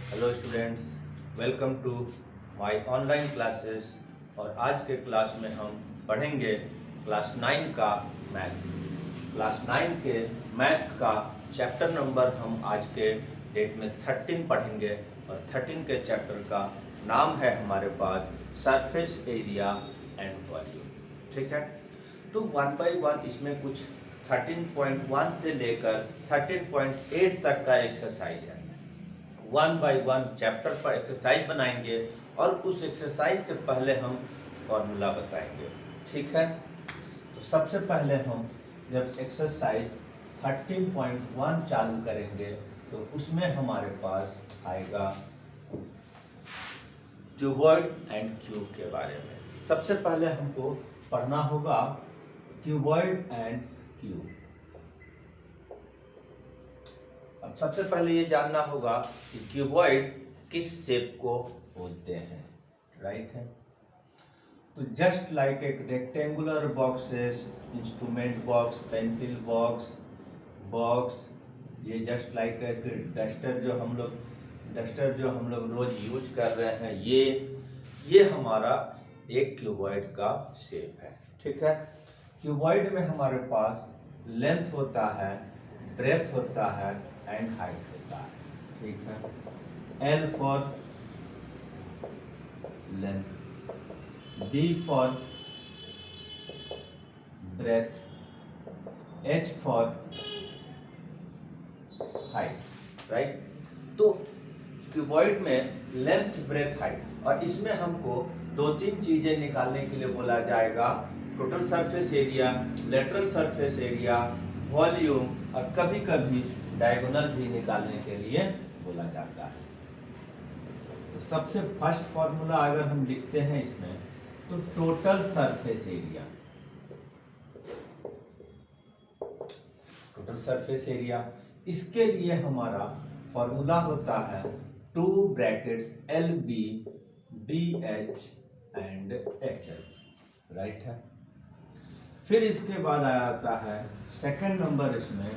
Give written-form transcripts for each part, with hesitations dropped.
Hello students, welcome to my online classes. और आज के क्लास में हम पढ़ेंगे क्लास 9 का मैथ्स। क्लास 9 के मैथ्स का चैप्टर नंबर हम आज के डेट में 13 पढ़ेंगे। और 13 के चैप्टर का नाम है हमारे पास सरफेस एरिया एंड वॉल्यूम। ठीक है, तो वन बाय वन इसमें कुछ 13.1 से लेकर 13.8 तक का एक्सरसाइज है। वन बाय वन चैप्टर पर एक्सरसाइज बनाएंगे और उस एक्सरसाइज से पहले हम फॉर्मूला बताएंगे। ठीक है, तो सबसे पहले हम जब एक्सरसाइज 13.1 चालू करेंगे तो उसमें हमारे पास आएगा क्यूबॉइड एंड क्यूब के बारे में। सबसे पहले हमको पढ़ना होगा क्यूबॉइड एंड क्यूब। अब सबसे पहले ये जानना होगा कि क्यूबॉइड किस शेप को बोलते हैं। राइट है, तो जस्ट लाइक एक rectangular boxes, instrument box, pencil box, ये जस्ट लाइक एक डस्टर जो हम लोग रोज यूज कर रहे हैं, ये हमारा एक क्यूबॉइड का शेप है। ठीक है, क्यूबॉइड में हमारे पास लेंथ होता है, ब्रेथ होता है एंड हाइट होता है। ठीक है, L for length, B for breadth, H for height. Right, तो क्यूबॉइड में लेंथ, ब्रेथ, हाइट, और इसमें हमको दो तीन चीजें निकालने के लिए बोला जाएगा। Total surface area, lateral surface area, volume, और कभी कभी डायगोनल भी निकालने के लिए बोला जाता है। तो सबसे फर्स्ट फॉर्मूला अगर हम लिखते हैं इसमें, तो टोटल सरफेस एरिया, इसके लिए हमारा फॉर्मूला होता है 2 brackets LB BH and HL। Right है, फिर इसके बाद आ जाता है सेकंड नंबर, इसमें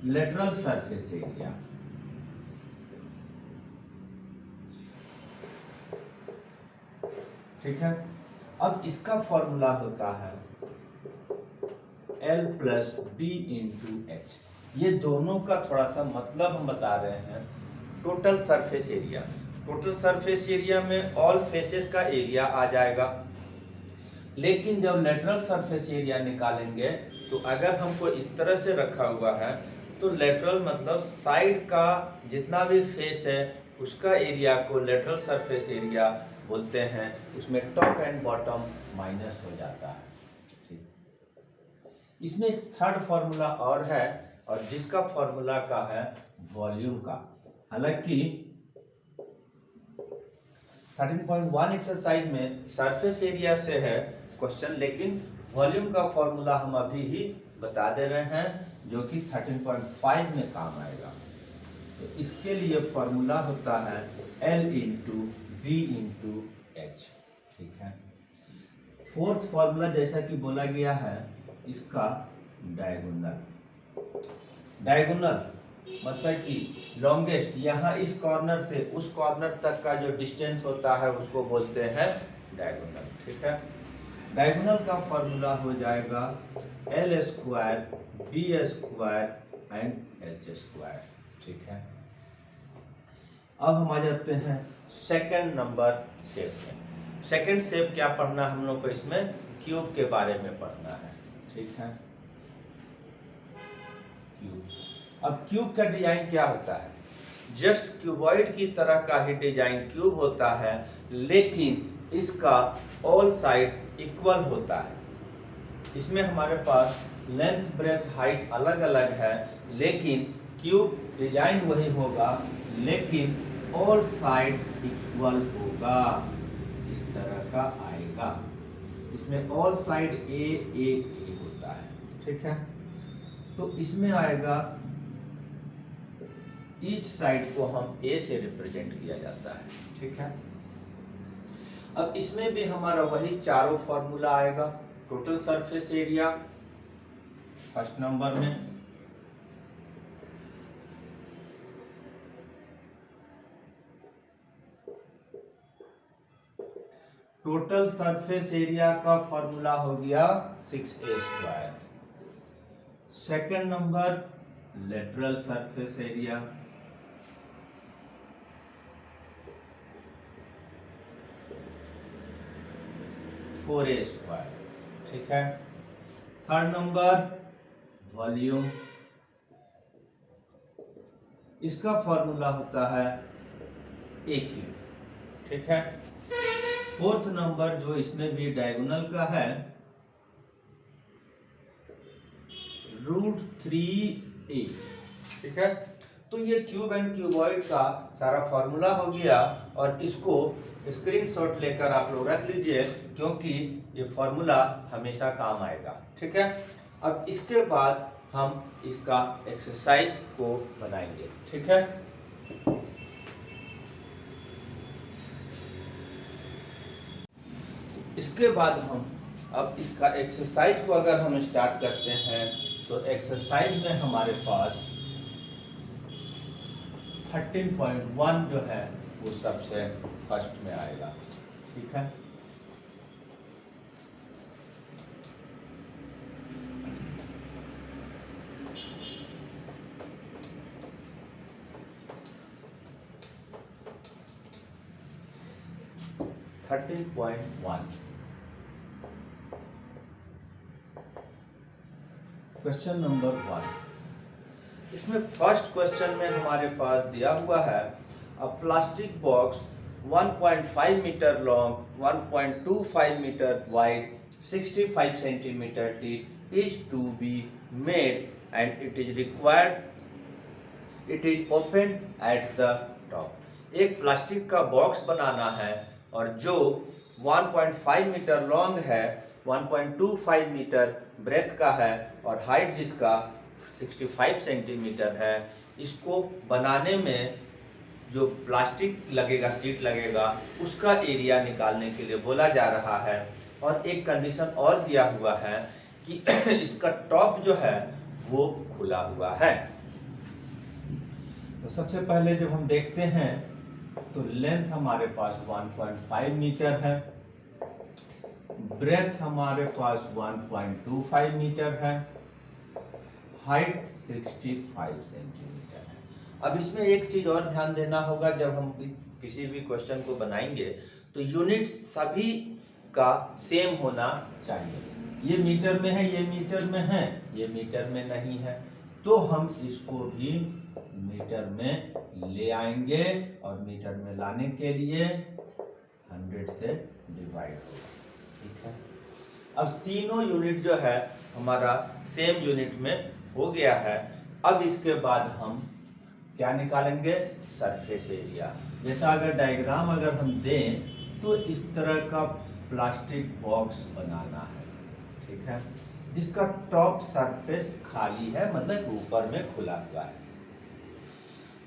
लेटरल सरफेस एरिया। ठीक है, अब इसका फॉर्मूला होता है L plus B into H। ये दोनों का थोड़ा सा मतलब हम बता रहे हैं। टोटल सरफेस एरिया में ऑल फेसेस का एरिया आ जाएगा, लेकिन जब लेटरल सरफेस एरिया निकालेंगे तो अगर हमको इस तरह से रखा हुआ है तो लेटरल मतलब साइड का जितना भी फेस है उसका एरिया को लेटरल सरफेस एरिया बोलते हैं। उसमें टॉप एंड बॉटम माइनस हो जाता है। ठीक, इसमें एक थर्ड फॉर्मूला और है, और जिसका फॉर्मूला का है वॉल्यूम का। हालांकि 13.1 एक्सरसाइज में सरफेस एरिया से है क्वेश्चन, लेकिन वॉल्यूम का फॉर्मूला हम अभी ही बता दे रहे हैं, जो कि 13.5 में काम आएगा। तो इसके लिए फॉर्मूला होता है L into B into H। ठीक है, फोर्थ फॉर्मूला जैसा कि बोला गया है, इसका डायगोनल मतलब कि लॉन्गेस्ट, यहाँ इस कॉर्नर से उस कॉर्नर तक का जो डिस्टेंस होता है उसको बोलते हैं डायगोनल। ठीक है, डायगोनल का फॉर्मूला हो जाएगा L square B square and H square. ठीक है, अब हम आ जाते हैं सेकंड नंबर शेप में। सेकंड शेप क्या पढ़ना हम लोग को, इसमें क्यूब के बारे में पढ़ना है। ठीक है, क्यूब। अब क्यूब का डिजाइन क्या होता है, जस्ट क्यूबॉइड की तरह का ही डिजाइन क्यूब होता है, लेकिन इसका ऑल साइड इक्वल होता है। इसमें हमारे पास लेंथ, ब्रेथ, हाइट अलग अलग है, लेकिन क्यूब डिजाइन वही होगा, लेकिन ऑल साइड इक्वल होगा। इस तरह का आएगा, इसमें ऑल साइड ए होता है। ठीक है, तो इसमें आएगा ईच साइड को हम A से रिप्रेजेंट किया जाता है। ठीक है, अब इसमें भी हमारा वही चारों फॉर्मूला आएगा। Total surface area first number में, टोटल सरफेस एरिया का फॉर्मूला हो गया 6a²। Second number lateral surface area, four a square, ठीक है। थर्ड नंबर वॉल्यूम, इसका फॉर्मूला होता है AQ, ठीक है। फोर्थ नंबर जो इसमें भी डायगोनल का है, √3a, ठीक है। तो ये क्यूब एंड क्यूबॉइड का सारा फॉर्मूला हो गया, और इसको स्क्रीनशॉट लेकर आप लोग रख लीजिए, क्योंकि ये फॉर्मूला हमेशा काम आएगा, ठीक है। अब इसके बाद हम इसका एक्सरसाइज को बनाएंगे, ठीक है। इसके बाद हम अब इसका एक्सरसाइज को अगर हम स्टार्ट करते हैं, तो एक्सरसाइज में हमारे पास 13.1 जो है वो सबसे फर्स्ट में आएगा, ठीक है। क्वेश्चन नंबर 1, इसमें फर्स्ट क्वेश्चन में हमारे पास दिया हुआ है a plastic box 1.5 metre long, 1.25 metre wide, 65 centimetre deep is to be made and it is required, it is open at the top. एक प्लास्टिक का बॉक्स बनाना है और जो 1.5 मीटर लॉन्ग है, 1.25 मीटर ब्रेथ का है और हाइट जिसका 65 सेंटीमीटर है। इसको बनाने में जो प्लास्टिक लगेगा, सीट लगेगा, उसका एरिया निकालने के लिए बोला जा रहा है। और एक कंडीशन और दिया हुआ है कि इसका टॉप जो है वो खुला हुआ है। तो सबसे पहले जब हम देखते हैं तो लेंथ हमारे पास 1.5 मीटर है, ब्रेथ हमारे पास 1.25 मीटर है, हाइट 65 सेंटीमीटर है। अब इसमें एक चीज और ध्यान देना होगा, जब हम किसी भी क्वेश्चन को बनाएंगे तो यूनिट सभी का सेम होना चाहिए। ये मीटर में है, ये मीटर में है, ये मीटर में नहीं है, तो हम इसको भी मीटर में ले आएंगे और मीटर में लाने के लिए 100 से डिवाइड होगा, ठीक है। अब तीनों यूनिट जो है हमारा सेम यूनिट में हो गया है। अब इसके बाद हम क्या निकालेंगे, सरफेस एरिया। जैसा अगर डायग्राम अगर हम दें तो इस तरह का प्लास्टिक बॉक्स बनाना है, ठीक है, जिसका टॉप सरफेस खाली है, मतलब ऊपर में खुला हुआ है।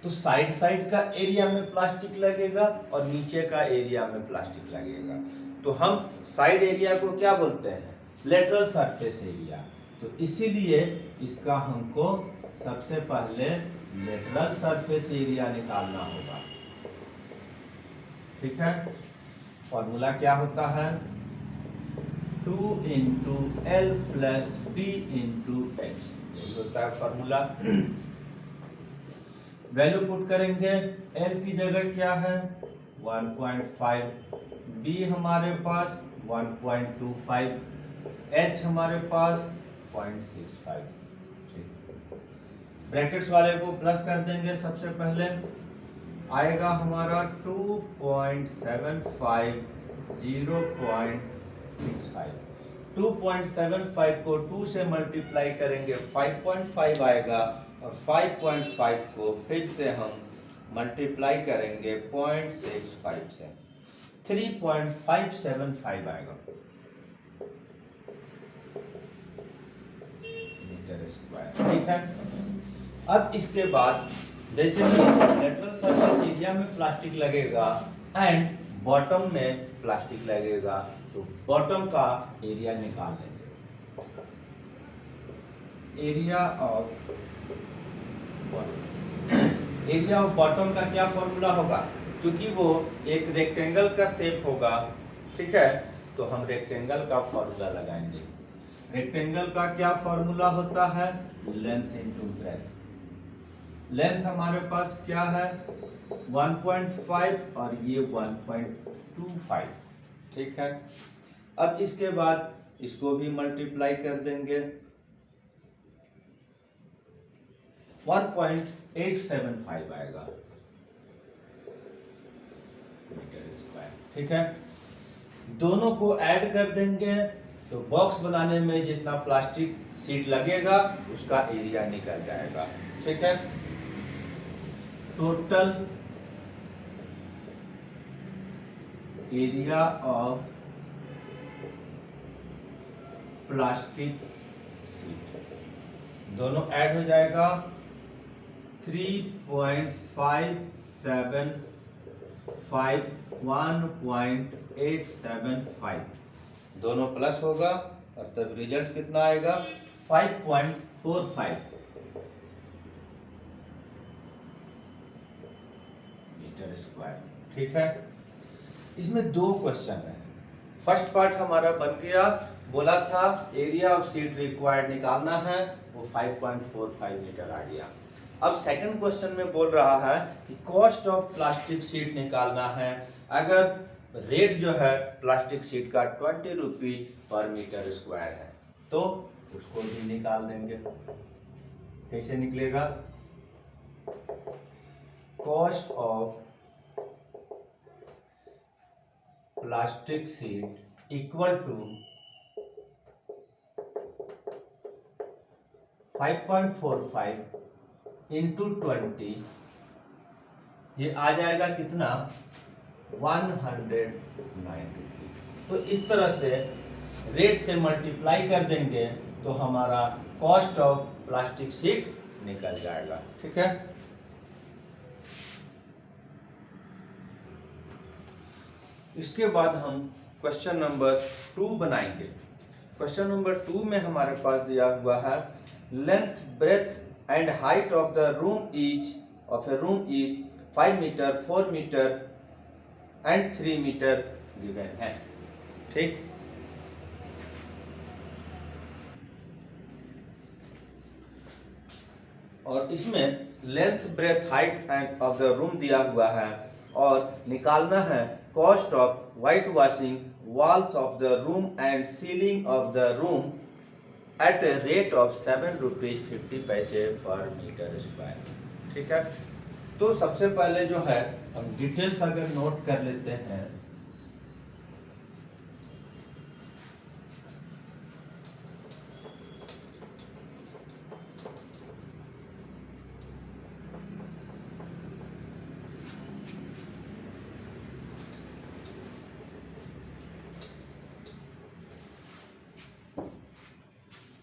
तो साइड साइड का एरिया में प्लास्टिक लगेगा और नीचे का एरिया में प्लास्टिक लगेगा। तो हम साइड एरिया को क्या बोलते हैं, लेटरल सरफेस एरिया। तो इसीलिए इसका हमको सबसे पहले लेटरल सरफेस एरिया निकालना होगा, ठीक है। फॉर्मूला क्या होता है, 2 × L + B × H, यही होता है फॉर्मूला। वैल्यू पुट करेंगे, L की जगह क्या है 1.5, B हमारे पास 1.25, H हमारे पास 0.65, ब्रैकेट्स वाले को प्लस कर देंगे। सबसे पहले आएगा हमारा 2.75, 0.65। 2.75 को 2 से मल्टीप्लाई करेंगे 5.5 आएगा, और 5.5 को फिर से हम मल्टीप्लाई करेंगे 0.65 से, 3.575 आएगा मीटर स्क्वायर, ठीक है। अब इसके बाद जैसे कि लेटरल सरफेस एरिया में प्लास्टिक लगेगा एंड बॉटम में प्लास्टिक लगेगा, तो बॉटम का एरिया निकाल लेंगे। एरिया ऑफ बॉटम का क्या फॉर्मूला होगा, क्योंकि वो एक रेक्टेंगल का शेप होगा, ठीक है, तो हम रेक्टेंगल का फॉर्मूला लगाएंगे। रेक्टेंगल का क्या फॉर्मूला होता है? Length into breadth. लेंथ हमारे पास क्या है? 1.5 और ये 1.25, ठीक है। अब इसके बाद इसको भी मल्टीप्लाई कर देंगे, 1.875 आएगा मीटर स्क्वायर, ठीक है। दोनों को ऐड कर देंगे तो बॉक्स बनाने में जितना प्लास्टिक शीट लगेगा उसका एरिया निकल जाएगा, ठीक है। Total area of plastic sheet, दोनों ऐड हो जाएगा 3.575, 1.875, दोनों प्लस होगा और तब रिजल्ट कितना आएगा? 5.45 मीटर स्क्वायर, ठीक है। इसमें दो क्वेश्चन है। फर्स्ट पार्ट हमारा बन गया, बोला था एरिया ऑफ शीट रिक्वायर्ड निकालना है, वो 5.45 मीटर आ गया। अब सेकंड क्वेश्चन में बोल रहा है कि कॉस्ट ऑफ प्लास्टिक शीट निकालना है। अगर रेट जो है प्लास्टिक शीट का 20 रुपीज पर मीटर स्क्वायर है तो उसको भी निकाल देंगे। कैसे निकलेगा? Cost of plastic sheet equal to 5.45 into 20, ये आ जाएगा कितना? 190। तो इस तरह से रेट से मल्टीप्लाई कर देंगे तो हमारा कॉस्ट ऑफ प्लास्टिक शीट निकल जाएगा, ठीक है। इसके बाद हम क्वेश्चन नंबर 2 बनाएंगे। क्वेश्चन नंबर 2 में हमारे पास दिया हुआ है length, breadth and height of the room is 5 metre, 4 metre and 3 metre given है, ठीक। और इसमें length, breadth, height and of the room दिया हुआ है और निकालना है cost of white washing walls of the room and ceiling of the room at a rate of 7 rupees 50 पैसे पर मीटर स्क्वायर, ठीक है। तो सबसे पहले जो है हम डिटेल्स अगर नोट कर लेते हैं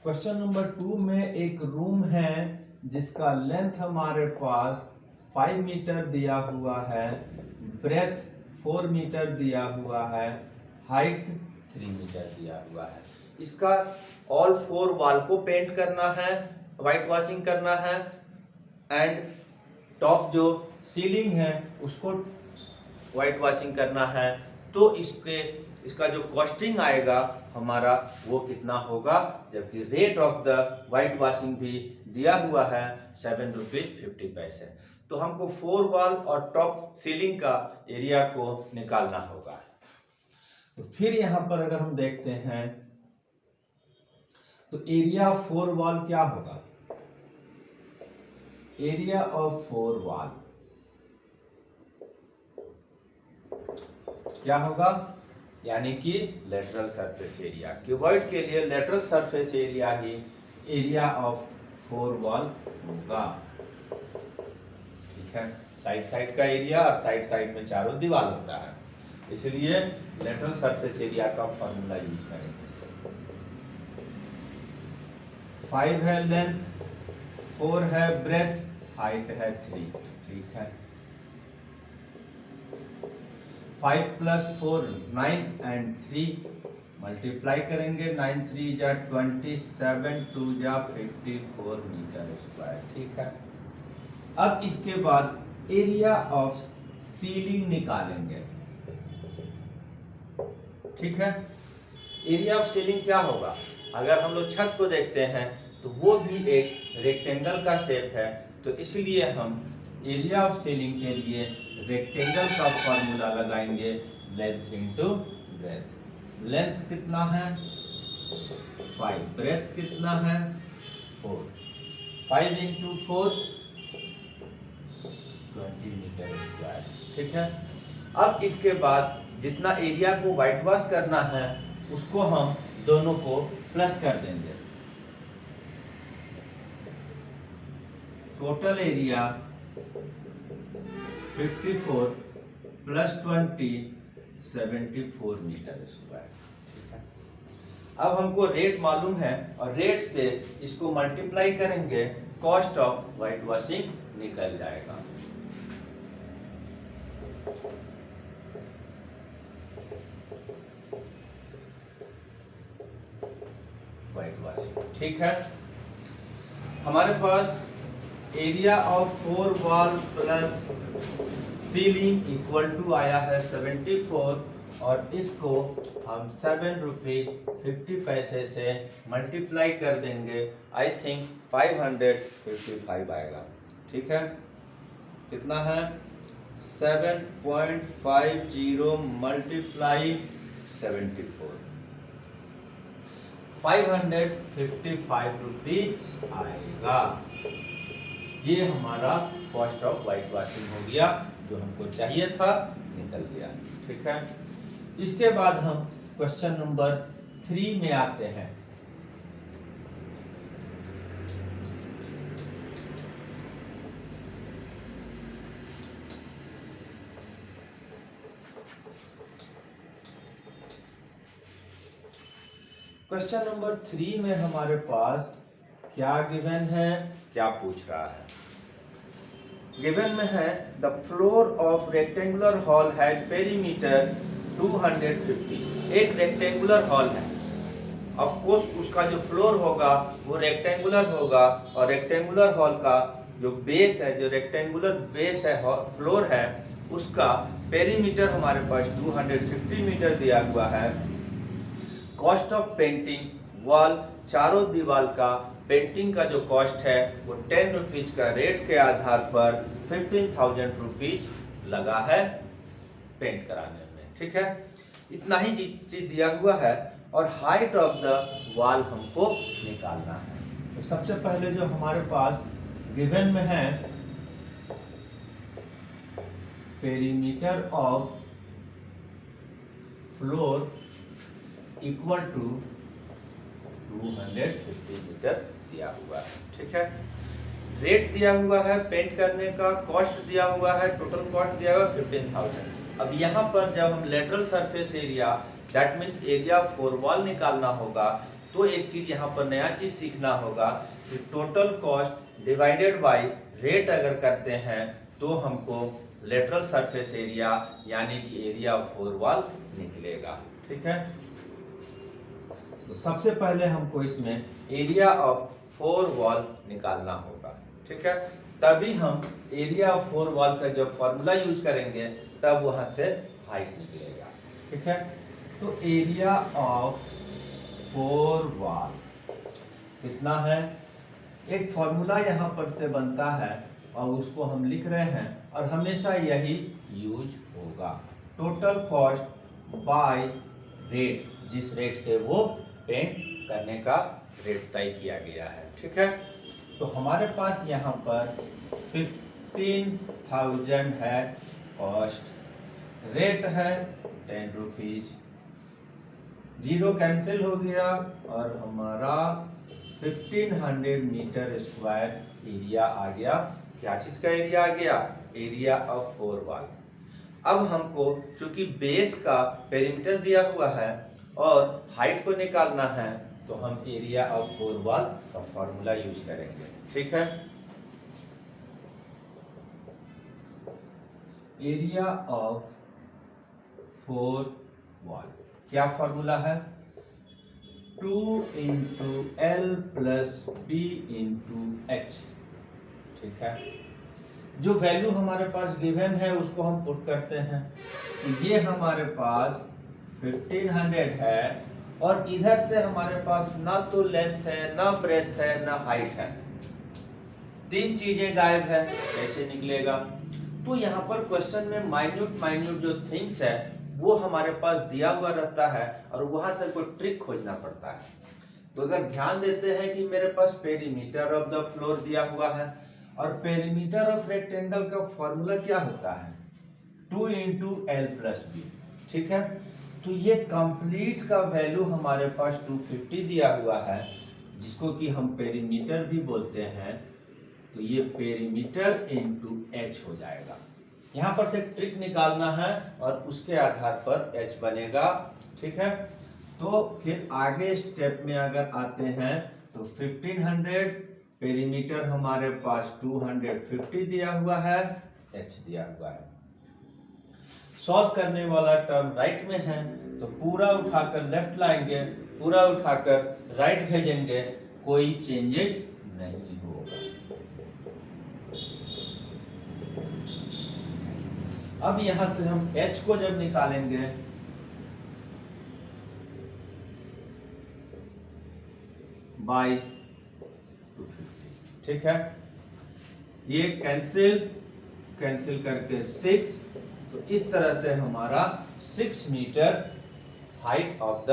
क्वेश्चन नंबर 2 में एक रूम है जिसका लेंथ हमारे पास 5 मीटर दिया हुआ है, ब्रेथ 4 मीटर दिया हुआ है, हाइट 3 मीटर दिया हुआ है। इसका ऑल 4 वॉल को पेंट करना है, वाइट वॉशिंग करना है एंड टॉप जो सीलिंग है उसको वाइट वॉशिंग करना है। तो इसका जो कॉस्टिंग आएगा हमारा वो कितना होगा, जबकि rate of the white washing भी दिया हुआ है 7 रुपीज 50 पैसे। तो हमको 4 वॉल और टॉप सीलिंग का एरिया को निकालना होगा। तो फिर यहां पर अगर हम देखते हैं तो एरिया ऑफ 4 वॉल क्या होगा? एरिया ऑफ 4 वॉल क्या होगा? यानी कि लेटरल सरफेस एरिया। क्यूबॉइड के लिए lateral surface area he area of 4 wall होगा, ठीक है। साइड का एरिया और साइड में चारों दीवार होता है, इसलिए लेटरल सरफेस एरिया का फॉर्मूला यूज करेंगे। 5 है लेंथ, 4 है ब्रेथ, हाइट है 3, ठीक है। 5 + 4 9 एंड 3 मल्टीप्लाई करेंगे, 9 3 जा 27, 2 जा 54 मीटर स्क्वायर, ठीक है। अब इसके बाद एरिया ऑफ सीलिंग निकालेंगे। ठीक है। एरिया ऑफ सीलिंग क्या होगा? अगर हम लोग छत को देखते हैं तो वो भी एक रेक्टेंगल का शेप है, तो इसलिए हम एरिया ऑफ सीलिंग के लिए रेक्टेंगल का फॉर्मूला लगाएंगे, लेंथ इंटू ब्रेथ। लेंथ कितना है 5, ब्रेथ कितना है 4, 5 इंटू 4 20 मीटर स्क्वायर। ठीक है। अब इसके बाद जितना एरिया को व्हाइट वॉश करना है उसको हम दोनों को प्लस कर देंगे। Total area 54 plus 20 74 metre square. ठीक है। अब हमको रेट मालूम है और रेट से इसको मल्टीप्लाई करेंगे, कॉस्ट ऑफ व्हाइट वॉशिंग निकल जाएगा। White washing. ठीक है। हमारे पास area of 4 wall plus ceiling equal to आया है 74, और इसको हम 7 रुपीज 50 पैसे से मल्टीप्लाई कर देंगे। आई थिंक 555 आएगा। ठीक है। कितना है 7.50 मल्टीप्लाई 74, 555 रुपीज आएगा। ये हमारा कॉस्ट ऑफ व्हाइट वॉशिंग हो गया, जो हमको चाहिए था निकल गया। ठीक है। इसके बाद हम क्वेश्चन नंबर 3 में आते हैं। क्वेश्चन नंबर 3 में हमारे पास क्या गिवन है, क्या पूछ रहा है? गिवन में है the floor of rectangular hall had perimeter 250। एक रेक्टेंगुलर हॉल है, ऑफ कोर्स उसका जो फ्लोर होगा वो रेक्टेंगुलर होगा, और रेक्टेंगुलर हॉल का जो बेस है, जो रेक्टेंगुलर बेस है, फ्लोर है, उसका पेरीमीटर हमारे पास 250 मीटर दिया हुआ है। कॉस्ट ऑफ पेंटिंग वॉल, चारों दीवार का पेंटिंग का जो कॉस्ट है वो 10 रुपीज का रेट के आधार पर 15,000 रुपीज लगा है पेंट कराने में। ठीक है। इतना ही चीज दिया हुआ है, और हाइट ऑफ द वॉल हमको निकालना है। तो सबसे पहले जो हमारे पास गिवन में है perimeter of floor equal to 250 metre दिया हुआ है। ठीक है। रेट दिया हुआ है पेंट करने का, कॉस्ट दिया हुआ है, टोटल कॉस्ट दिया हुआ है 15,000। अब यहाँ पर जब हम lateral surface area, that means area for wall निकालना होगा, तो एक चीज यहाँ पर नया चीज सीखना होगा कि total cost divided by rate अगर करते हैं तो हमको लेटरल सरफेस एरिया यानी कि एरिया फॉर वॉल निकलेगा। ठीक है। तो सबसे पहले हमको इसमें एरिया ऑफ 4 वॉल निकालना होगा। ठीक है। तभी हम एरिया ऑफ 4 वॉल का जब फॉर्मूला यूज करेंगे तब वहां से हाइट निकलेगा। ठीक है। तो एरिया ऑफ 4 वॉल कितना है, एक फॉर्मूला यहाँ पर से बनता है और उसको हम लिख रहे हैं, और हमेशा यही यूज होगा। टोटल कॉस्ट बाय रेट, जिस रेट से वो पेंट करने का रेट तय किया गया है। ठीक है। तो हमारे पास यहाँ पर 15,000 है कॉस्ट, रेट है 10 रुपीज, जीरो कैंसिल हो गया और हमारा 1500 मीटर स्क्वायर एरिया आ गया। क्या चीज का एरिया आ गया? Area of 4 wall. अब हमको चूंकि बेस का पेरीमीटर दिया हुआ है और हाइट को निकालना है, तो हम एरिया ऑफ 4 वॉल का फॉर्मूला यूज करेंगे। ठीक है। एरिया ऑफ 4 वॉल क्या फॉर्मूला है? 2 into L plus B into H. ठीक है। जो वैल्यू हमारे पास गिवन है उसको हम पुट करते हैं, तो ये हमारे पास 1500 है और इधर से हमारे पास ना तो लेंथ है, ना ब्रेथ है, ना हाइट है, तीन चीजें गायब है, कैसे निकलेगा? तो यहाँ पर क्वेश्चन में माइन्यूट जो थिंग्स है वो हमारे पास दिया हुआ रहता है और वहां से कोई ट्रिक खोजना पड़ता है। तो अगर ध्यान देते हैं कि मेरे पास पेरीमीटर ऑफ द फ्लोर दिया हुआ है और पेरीमीटर ऑफ रेक्टेंगल का फॉर्मूला क्या होता है? 2 × L+B, ठीक है। तो ये कंप्लीट का वैल्यू हमारे पास 250 दिया हुआ है, जिसको कि हम पेरीमीटर भी बोलते हैं। तो ये पेरीमीटर इंटू H हो जाएगा। यहाँ पर से ट्रिक निकालना है और उसके आधार पर H बनेगा, ठीक है। तो फिर आगे स्टेप में अगर आते हैं तो 1500 पेरीमीटर हमारे पास 250 दिया हुआ है, H दिया हुआ है। सॉल्व करने वाला टर्म राइट में है तो पूरा उठाकर लेफ्ट लाएंगे, पूरा उठाकर राइट भेजेंगे, कोई चेंजेज नहीं होगा। अब यहां से हम H को जब निकालेंगे बाई 250, ठीक है। ये कैंसिल करके 6, तो इस तरह से हमारा 6 metre height of the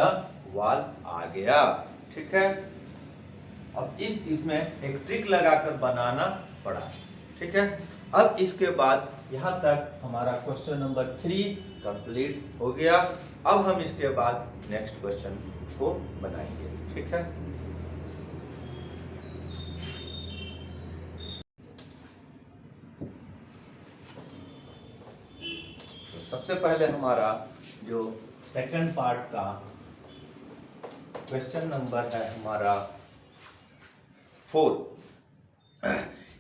wall आ गया, ठीक है। अब इसमें एक ट्रिक लगाकर बनाना पड़ा, ठीक है। अब इसके बाद यहाँ तक हमारा क्वेश्चन नंबर 3 कंप्लीट हो गया। अब हम इसके बाद नेक्स्ट क्वेश्चन को बनाएंगे, ठीक है। तो सबसे पहले हमारा जो सेकंड पार्ट का क्वेश्चन नंबर है हमारा 4।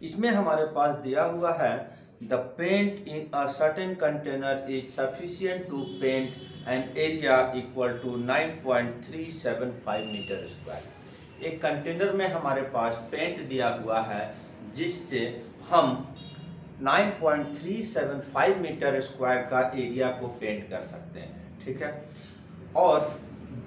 इसमें हमारे पास दिया हुआ है the paint in a certain container is sufficient to paint an area equal to 9.375 metre square. एक कंटेनर में हमारे पास पेंट दिया हुआ है जिससे हम 9.375 मीटर स्क्वायर का एरिया को पेंट कर सकते हैं, ठीक है। और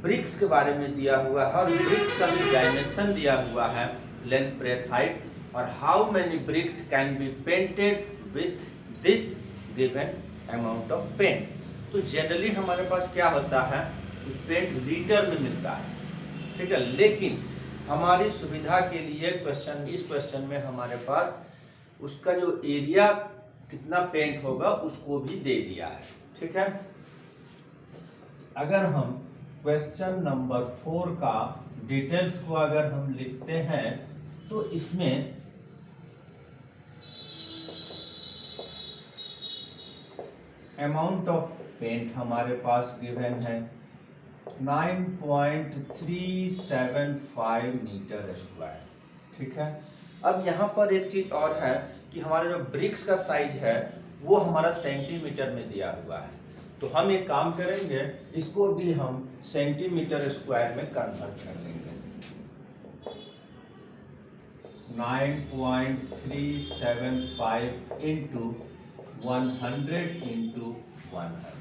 ब्रिक्स के बारे में दिया हुआ है और ब्रिक्स का डायमेंशन दिया हुआ है, लेंथ, ब्रेथ, हाइट, और how many bricks can be painted with this given amount of paint. तो जनरली हमारे पास क्या होता है कि पेंट लीटर में मिलता है, ठीक है। लेकिन हमारी सुविधा के लिए इस क्वेश्चन में हमारे पास उसका जो एरिया कितना पेंट होगा उसको भी दे दिया है, ठीक है। अगर हम क्वेश्चन नंबर 4 का डिटेल्स को अगर हम लिखते हैं तो इसमें अमाउंट ऑफ पेंट हमारे पास गिवन है 9.375 मीटर स्क्वायर, ठीक है। अब यहाँ पर एक चीज और है कि हमारा जो ब्रिक्स का साइज है वो हमारा सेंटीमीटर में दिया हुआ है। तो हम एक काम करेंगे, इसको भी हम सेंटीमीटर स्क्वायर में कन्वर्ट कर लेंगे। 9.375 इंटू 100 इंटू 100।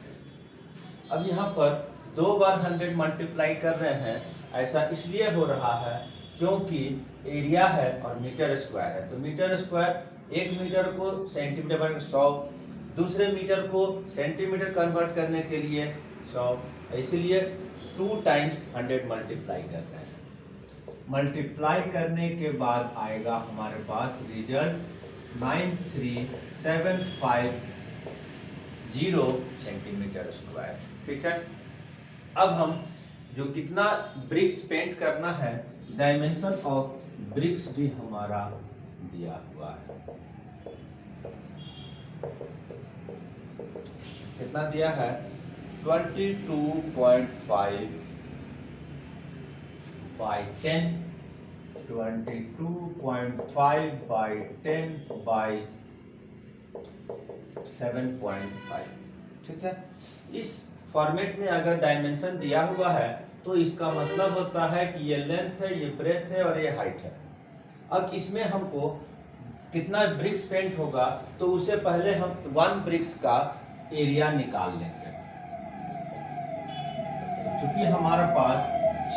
अब यहाँ पर 2 बार 100 मल्टीप्लाई कर रहे हैं, ऐसा इसलिए हो रहा है क्योंकि एरिया है और मीटर स्क्वायर है। तो मीटर स्क्वायर, 1 मीटर को सेंटीमीटर पर 100, दूसरे मीटर को सेंटीमीटर कन्वर्ट करने के लिए 100, इसलिए 2 टाइम्स 100 मल्टीप्लाई कर रहे हैं। मल्टीप्लाई करने के बाद आएगा हमारे पास रिजल्ट 93750 सेंटीमीटर स्क्वायर, ठीक है। अब हम जो कितना ब्रिक्स पेंट करना है, डायमेंशन ऑफ ब्रिक्स भी हमारा दिया हुआ है। कितना दिया है? 22.5 by 10, 22.5 by 10 by 7.5, ठीक है। इस फॉर्मेट में अगर डायमेंशन दिया हुआ है तो इसका मतलब होता है कि ये लेंथ है, ये ब्रेथ है और ये हाइट है। अब इसमें हमको कितना ब्रिक्स पेंट होगा तो उससे पहले हम 1 ब्रिक्स का एरिया निकाल लेंगे। क्योंकि हमारे पास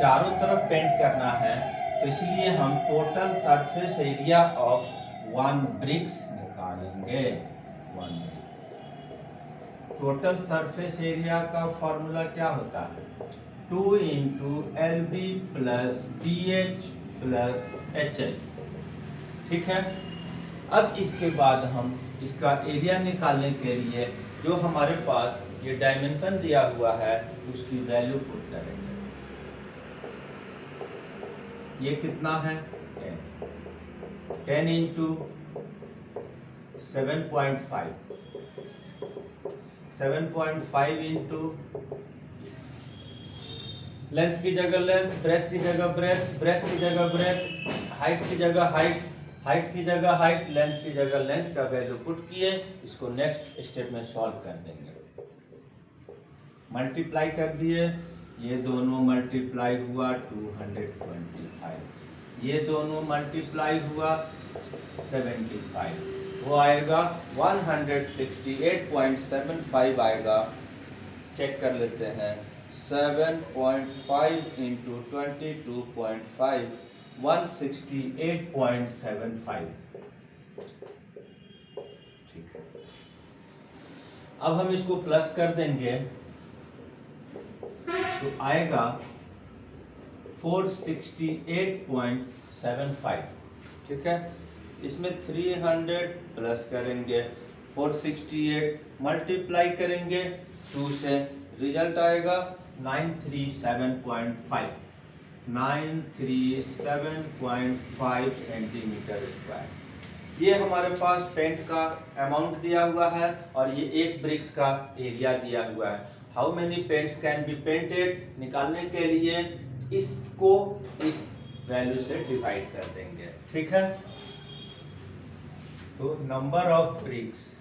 चारों तरफ पेंट करना है, तो इसलिए हम total surface area of one bricks निकालेंगे। One brick total surface area का फॉर्मूला क्या होता है? 2 into L B plus D H plus H L. ठीक है। अब इसके बाद हम इसका एरिया निकालने के लिए जो हमारे पास ये डायमेंशन दिया हुआ है उसकी वैल्यू पुट करेंगे। ये कितना है? 10 इंटू 7.5 इंटू लेंथ की जगह लेंथ, ब्रेथ की जगह ब्रेथ, ब्रेथ की जगह ब्रेथ, हाइट की जगह हाइट, हाइट की जगह हाइट, लेंथ की जगह लेंथ का वैल्यू पुट किए। इसको नेक्स्ट स्टेप में सॉल्व कर देंगे। मल्टीप्लाई कर दिए, ये दोनों मल्टीप्लाई हुआ 225, ये दोनों मल्टीप्लाई हुआ 75, वो आएगा 168.75 आएगा। चेक कर लेते हैं। 7.5 इंटू 22.5 168.75। ठीक है। अब हम इसको प्लस कर देंगे तो आएगा 468.75। ठीक है। इसमें 300 प्लस करेंगे, 468 मल्टीप्लाई करेंगे 2 से, रिजल्ट आएगा 937.5 सेंटीमीटर स्क्वायर। ये हमारे पास पेंट का अमाउंट दिया हुआ है और ये एक ब्रिक्स का एरिया दिया हुआ है। How many paints can be painted निकालने के लिए इसको इस वैल्यू से डिवाइड कर देंगे। ठीक है। तो number of BRICS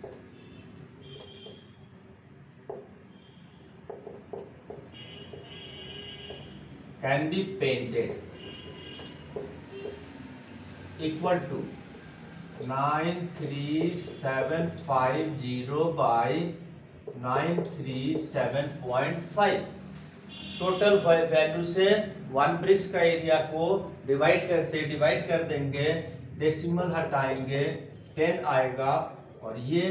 can be painted equal to 93750 by 937.5। Total value से वन ब्रिक्स का एरिया को डिवाइड कर देंगे, डेसिमल हटाएंगे 10 आएगा और ये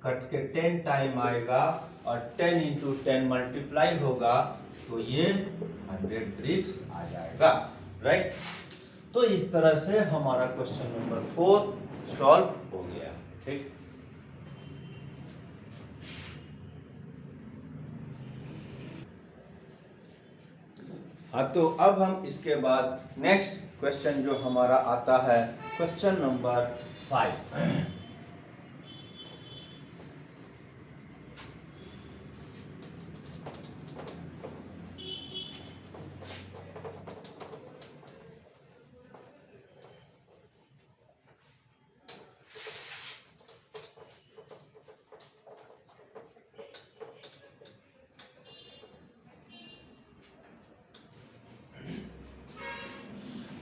कट के 10 टाइम आएगा और 10 इंटू 10 मल्टीप्लाई होगा तो ये 100 ब्रिक्स आ जाएगा। राइट। तो इस तरह से हमारा क्वेश्चन नंबर 4 सॉल्व हो गया। ठीक। हाँ, तो अब हम इसके बाद नेक्स्ट क्वेश्चन जो हमारा आता है क्वेश्चन नंबर 5।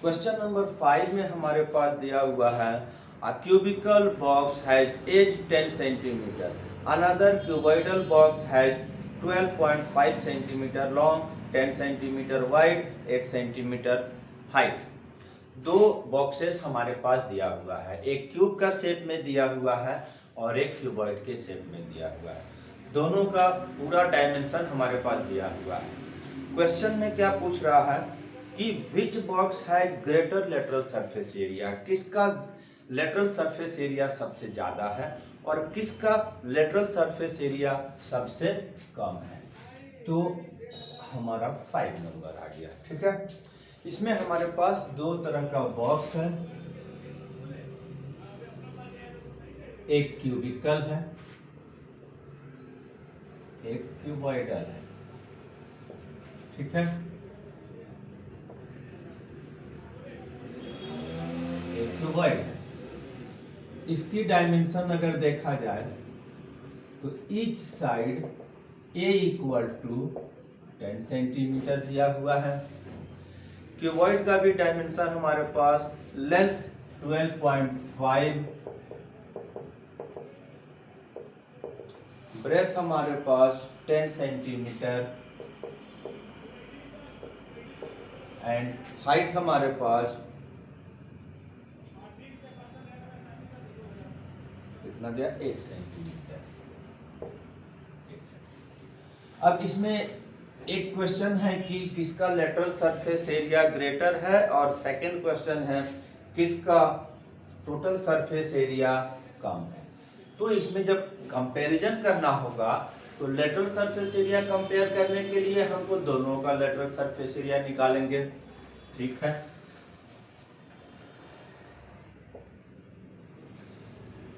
क्वेश्चन नंबर 5 में हमारे पास दिया हुआ है a cubical box has edge 10 centimeter, another cuboidal box has 12.5 centimeter long, 10 centimeter wide, 8 centimeter height। दो बॉक्सेस हमारे पास दिया हुआ है, एक क्यूब का शेप में दिया हुआ है और एक क्यूबॉइड के शेप में दिया हुआ है। दोनों का पूरा डायमेंशन हमारे पास दिया हुआ है। क्वेश्चन में क्या पूछ रहा है कि विच बॉक्स है ग्रेटर लेटरल सरफेस एरिया, किसका लेटरल सरफेस एरिया सबसे ज्यादा है और किसका लेटरल सरफेस एरिया सबसे कम है। तो हमारा 5 नंबर आ गया। ठीक है। इसमें हमारे पास दो तरह का बॉक्स है, एक क्यूबिकल है, एक क्यूबॉइडल है। ठीक है। क्यूबॉइड है। इसकी डायमेंशन अगर देखा जाए तो each side A equal to 10 centimetre दिया हुआ है। क्यूबॉइड का भी डायमेंशन हमारे पास लेंथ 12.5, ब्रेथ हमारे पास 10 सेंटीमीटर, एंड हाइट हमारे पास कितना दिया, 8 सेंटीमीटर। अब इसमें एक क्वेश्चन है कि किसका लेटरल सरफेस एरिया ग्रेटर है, और सेकंड क्वेश्चन है किसका टोटल सरफेस एरिया कम है। तो इसमें जब कंपैरिजन करना होगा तो लेटरल सरफेस एरिया कंपेयर करने के लिए हमको दोनों का लेटरल सरफेस एरिया निकालेंगे, ठीक है।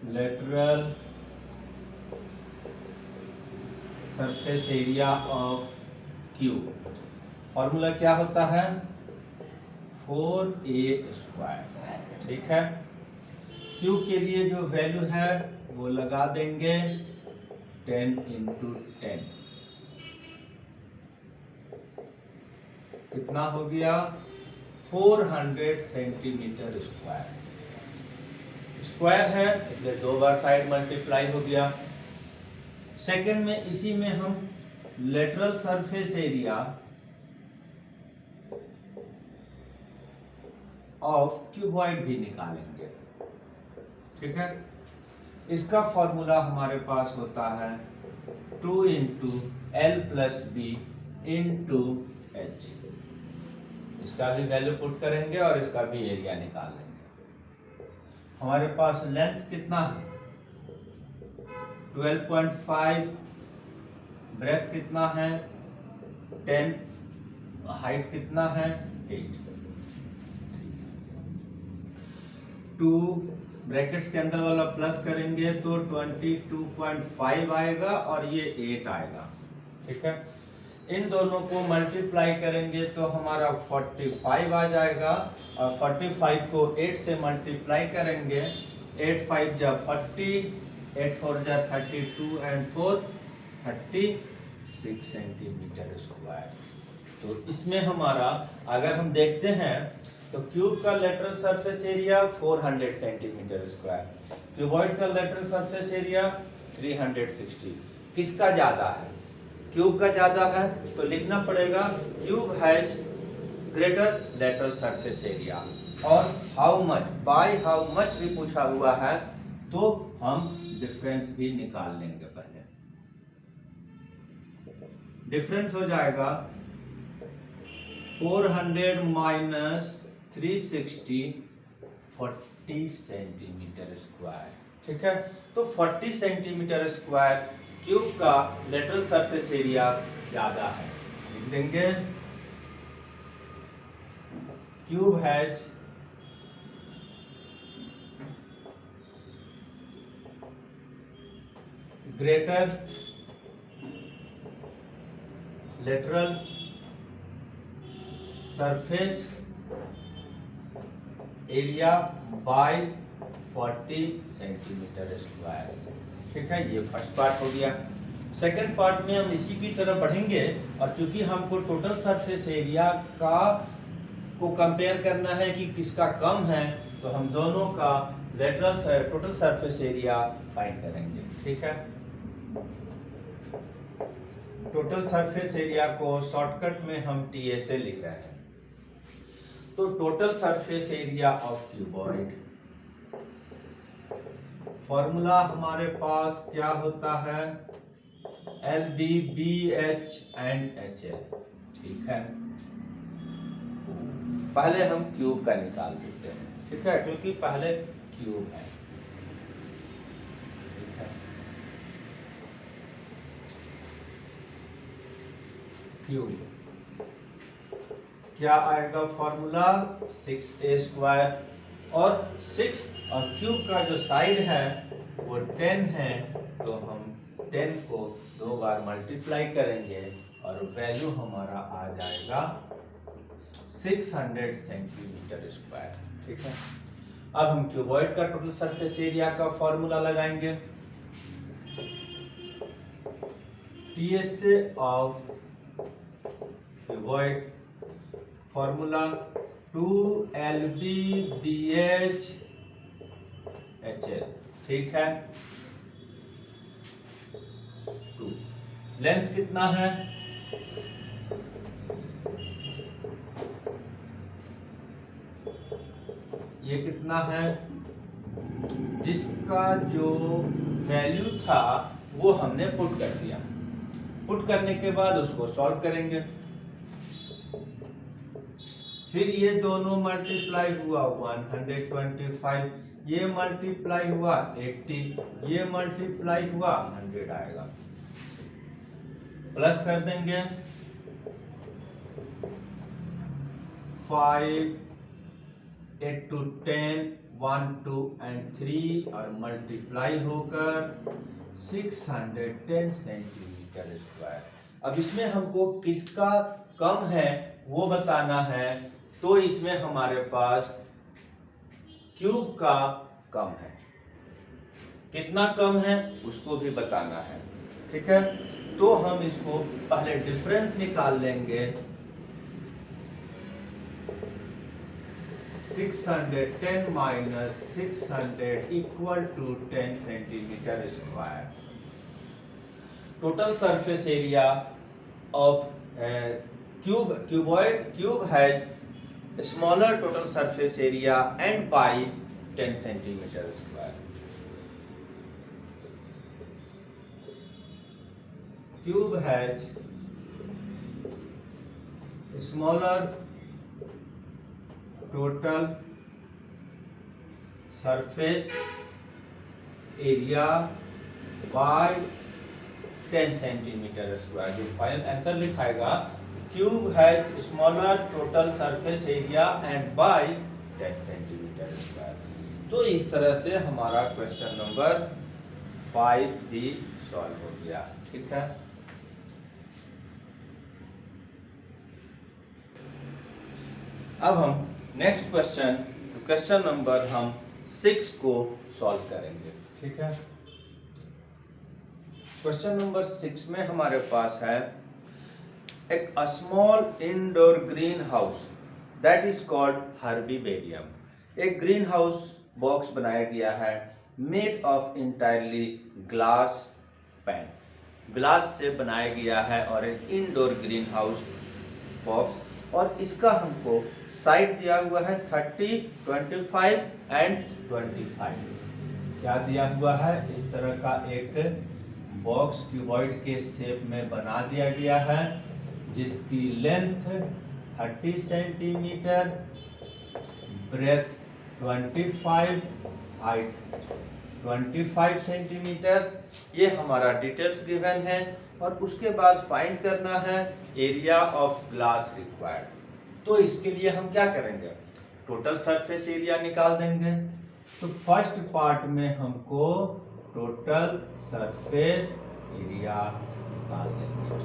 Lateral surface area of cube formula क्या होता है, 4a², ठीक है। क्यूब के लिए जो वैल्यू है वो लगा देंगे 10 × 10, कितना हो गया 400 सेंटीमीटर स्क्वायर। स्क्वायर है इसलिए 2 बार साइड मल्टीप्लाई हो गया। सेकंड में इसी में हम lateral surface area of cuboid भी निकालेंगे, ठीक है। इसका फॉर्मूला हमारे पास होता है 2 × L + B × H। इसका भी वैल्यू पुट करेंगे और इसका भी एरिया निकाल लेंगे। हमारे पास लेंथ कितना है 12.5, ब्रेथ कितना है 10, हाइट कितना है 8। 2 ब्रैकेट्स के अंदर वाला प्लस करेंगे तो 22.5 आएगा और ये 8 आएगा, ठीक है। इन दोनों को मल्टीप्लाई करेंगे तो हमारा 45 आ जाएगा, और 45 को 8 से मल्टीप्लाई करेंगे, 8 5 जा 40, 8 4 जा 32 एंड 4 36 सेंटीमीटर स्क्वायर। तो इसमें हमारा अगर हम देखते हैं तो क्यूब का lateral surface area 400 centimetre square, cuboid का लेटरल सरफेस एरिया 360। किसका ज्यादा है, क्यूब का ज्यादा है, तो लिखना पड़ेगा cube has greater lateral surface area. और how much, by how much भी पूछा हुआ है तो हम डिफरेंस भी निकाल लेंगे। पहले डिफरेंस हो जाएगा 400 माइनस 360, 40 सेंटीमीटर स्क्वायर, ठीक है। तो 40 सेंटीमीटर स्क्वायर क्यूब का लेटरल सरफेस एरिया ज्यादा है। लिख देंगे cube has greater lateral surface area bye 40 centimetre square, ठीक है। ये फर्स्ट पार्ट हो गया। सेकंड पार्ट में हम इसी की तरफ बढ़ेंगे, और क्योंकि हमको टोटल सरफेस एरिया का को कंपेयर करना है कि किसका कम है, तो हम दोनों का lateral total surface area find करेंगे, ठीक है। टोटल सरफेस एरिया को शॉर्टकट में हम TA से लिख रहे हैं। तो total surface area of cuboid formula हमारे पास क्या होता है, LB BH एंड HL, ठीक है। पहले हम क्यूब का निकाल देते हैं, ठीक है, क्योंकि पहले क्यूब है, ठीक है। क्यूब क्या आएगा फॉर्मूला 6a², और 6 और क्यूब का जो साइड है वो 10 है, तो हम 10 को 2 बार मल्टीप्लाई करेंगे और वैल्यू हमारा आ जाएगा 600 सेंटीमीटर स्क्वायर, ठीक है। अब हम क्यूबॉइड का टोटल सरफेस एरिया का फॉर्मूला लगाएंगे। TS of cuboid formula 2LB BH HL, ठीक है। 2 लेंथ कितना है ये कितना है, जिसका जो वैल्यू था वो हमने पुट कर दिया। पुट करने के बाद उसको सॉल्व करेंगे, फिर ये दोनों मल्टीप्लाई हुआ 125, ये मल्टीप्लाई हुआ 80, ये मल्टीप्लाई हुआ 100 आएगा। प्लस कर देंगे 5, 8 to 10, 1, 2 and 3 और मल्टीप्लाई होकर 610 सेंटीमीटर स्क्वायर। अब इसमें हमको किसका कम है वो बताना है, तो इसमें हमारे पास क्यूब का कम है। कितना कम है उसको भी बताना है, ठीक है। तो हम इसको पहले डिफरेंस निकाल लेंगे। 610 minus 600 equal to 10 centimetre square. Total surface area of cube has a smaller total surface area and by 10 centimeter square. Cube has a smaller total surface area by 10 centimetre square. जो final answer लिखाएगा cube has smaller total surface area and by 10 centimetre square. तो इस तरह से हमारा question number 5 भी solve हो गया, ठीक है। अब हम नेक्स्ट क्वेश्चन नंबर हम 6 को सॉल्व करेंगे, ठीक है। क्वेश्चन नंबर 6 में हमारे पास है एक small indoor green house that is called herbarium. एक ग्रीन हाउस बॉक्स बनाया गया है made of entirely glass pane, glass से बनाया गया है और एक इंडोर ग्रीन हाउस बॉक्स। और इसका हमको साइड दिया हुआ है 30, 25 एंड 25। क्या दिया हुआ है, इस तरह का एक बॉक्स क्यूबॉइड के शेप में बना दिया गया है जिसकी length 30 centimetre, breadth 25, height 25 centimetre. ये हमारा डिटेल्स गिवन है और उसके बाद फाइंड करना है एरिया ऑफ ग्लास रिक्वायर्ड। तो इसके लिए हम क्या करेंगे, टोटल सरफेस एरिया निकाल देंगे। तो फर्स्ट पार्ट में हमको टोटल सरफेस एरिया निकाल देंगे।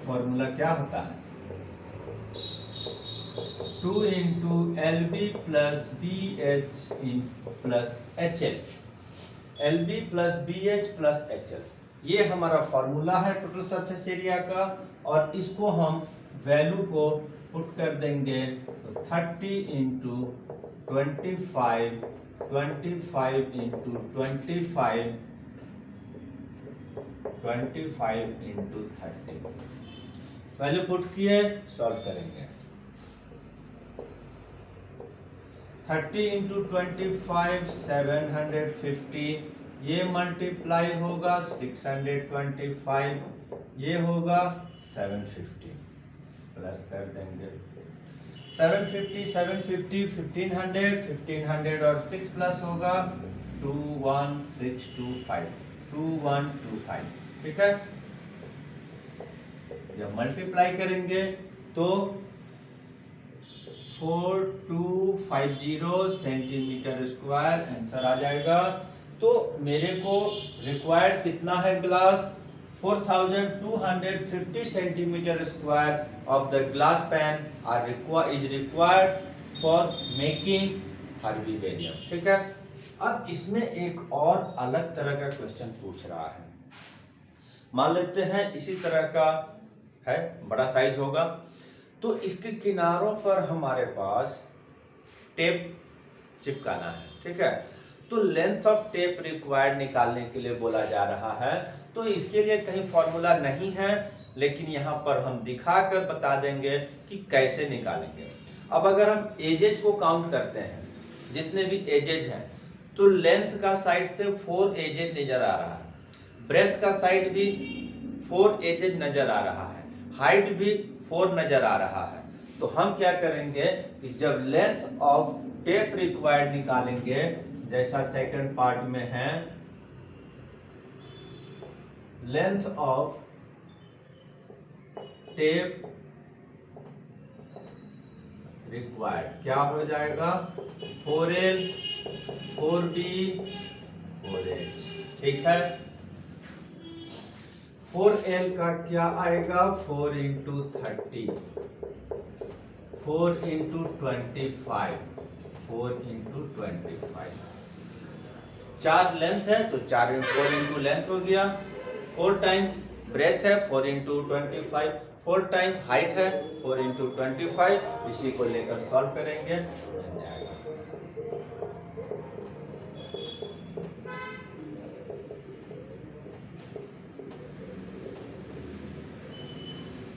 फॉर्मूला क्या होता है, 2 into LB plus BH plus HL, LB plus BH plus HL, ये हमारा फॉर्मूला है टोटल सरफेस एरिया का। और इसको हम वैल्यू को पुट कर देंगे तो 30 into 25, 25 into 25, 25 into 30। Value put किए, सॉल्व करेंगे। 30 इंटू 25 750, ये मल्टीप्लाई होगा 625, ये होगा 750, प्लस कर देंगे 750, 750, 1500, 1500 और 6 प्लस होगा 21625, 2125, ठीक है। जब मल्टीप्लाई करेंगे तो 4250 सेंटीमीटर स्क्वायर आंसर आ जाएगा। तो मेरे को रिक्वायर्ड कितना है glass, 4250 centimetre square of the glass pane is required for making herbarium, ठीक है। अब इसमें एक और अलग तरह का क्वेश्चन पूछ रहा है। मान लेते हैं इसी तरह का है, बड़ा साइज होगा, तो इसके किनारों पर हमारे पास टेप चिपकाना है, ठीक है। तो लेंथ ऑफ टेप रिक्वायर्ड निकालने के लिए बोला जा रहा है। तो इसके लिए कहीं फॉर्मूला नहीं है, लेकिन यहाँ पर हम दिखाकर बता देंगे कि कैसे निकालेंगे। अब अगर हम एजेज को काउंट करते हैं, जितने भी एजेज हैं, तो लेंथ का साइड से 4 एजेज नजर आ रहा है, ब्रेथ का साइड भी 4 एजेज नजर आ रहा है, हाइट भी 4 नजर आ रहा है। तो हम क्या करेंगे कि जब लेंथ ऑफ टेप रिक्वायर्ड निकालेंगे, जैसा सेकंड पार्ट में है, लेंथ ऑफ टेप रिक्वायर्ड क्या हो जाएगा, 4L 4B 4H। ठीक है, 4L का क्या आएगा, 4 इंटू 30, 4 इंटू 25, 4 इंटू 25। 4 लेंथ है तो 4 इंटू लेंथ हो गया, 4 टाइम ब्रेथ है 4 इंटू 25, 4 टाइम हाइट है 4 इंटू 25। इसी को लेकर सॉल्व करेंगे, बन जाएगा।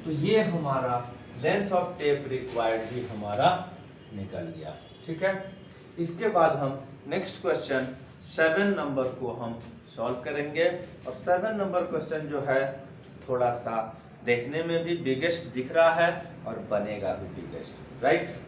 तो ये हमारा लेंथ ऑफ टेप रिक्वायर्ड भी हमारा निकल गया। ठीक है, इसके बाद हम नेक्स्ट क्वेश्चन 7 नंबर को हम सॉल्व करेंगे। और 7 नंबर क्वेश्चन जो है थोड़ा सा देखने में भी बिगेस्ट दिख रहा है और बनेगा भी बिगेस्ट, राइट।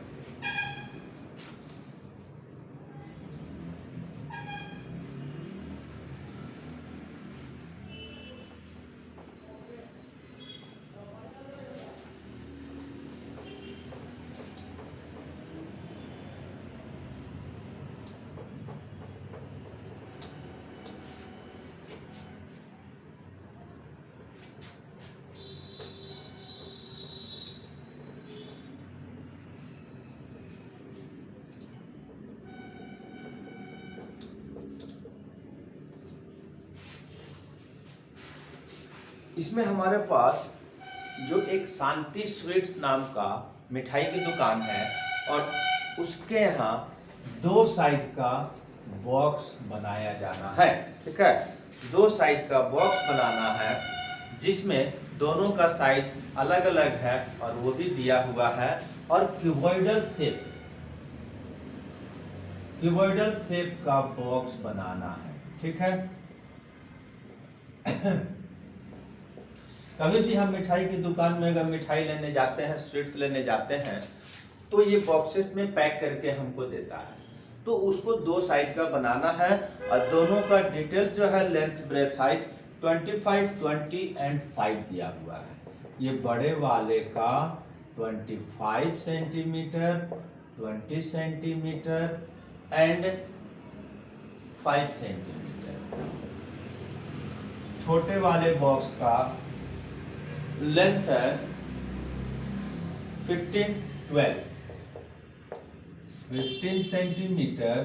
इसमें हमारे पास जो एक शांति स्वीट्स नाम का मिठाई की दुकान है और उसके यहाँ 2 साइज का बॉक्स बनाया जाना है। ठीक है, 2 साइज का बॉक्स बनाना है जिसमें दोनों का साइज अलग अलग है और वो भी दिया हुआ है, और क्यूबॉइडल शेप का बॉक्स बनाना है। ठीक है, कभी भी हम मिठाई की दुकान में अगर मिठाई लेने जाते हैं, स्वीट्स लेने जाते हैं, तो ये बॉक्सेस में पैक करके हमको देता है। तो उसको 2 साइज का बनाना है और दोनों का डिटेल्स जो है लेंथ ब्रेथ हाइट 25, 20 एंड 5 दिया हुआ है। ये बड़े वाले का 25 सेंटीमीटर, 20 सेंटीमीटर एंड 5 सेंटीमीटर। छोटे वाले बॉक्स का लेंथ है 15 सेंटीमीटर,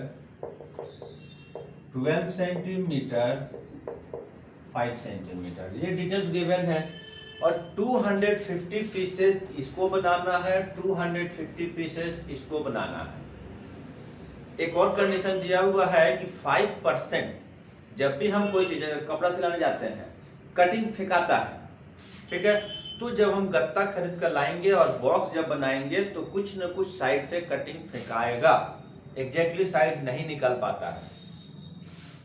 12 सेंटीमीटर, 5 सेंटीमीटर। ये डिटेल्स गिवन है। और 250 पीसेस इसको बनाना है, 250 पीसेस इसको बनाना है। एक और कंडीशन दिया हुआ है कि 5% जब भी हम कोई चीज कपड़ा सिलाने जाते हैं, कटिंग फेंकाता है। ठीक है, तो जब हम गत्ता खरीद कर लाएंगे और बॉक्स जब बनाएंगे तो कुछ न कुछ साइड से कटिंग फेंकाएगा, एग्जैक्टली साइड नहीं निकल पाता है।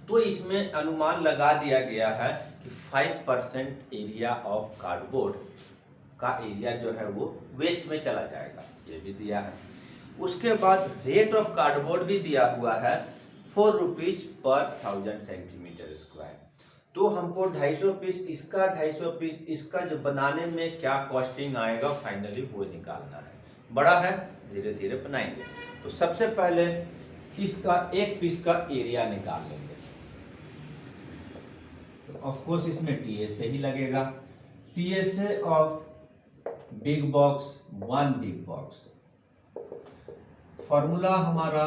तो इसमें अनुमान लगा दिया गया है कि 5% एरिया ऑफ कार्डबोर्ड का एरिया जो है वो वेस्ट में चला जाएगा, ये भी दिया है। उसके बाद रेट ऑफ कार्डबोर्ड भी दिया हुआ है 4 रुपीज पर 1000 सेंटीमीटर स्क्वायर। तो हमको 250 पीस इसका, 250 पीस इसका जो बनाने में क्या कॉस्टिंग आएगा फाइनली वो निकालना है। बड़ा है, धीरे धीरे बनाएंगे। तो सबसे पहले इसका 1 पीस का एरिया निकाल लेंगे। तो ऑफ कोर्स इसमें टीएसए ही लगेगा। TSA of big box 1 big box, formula हमारा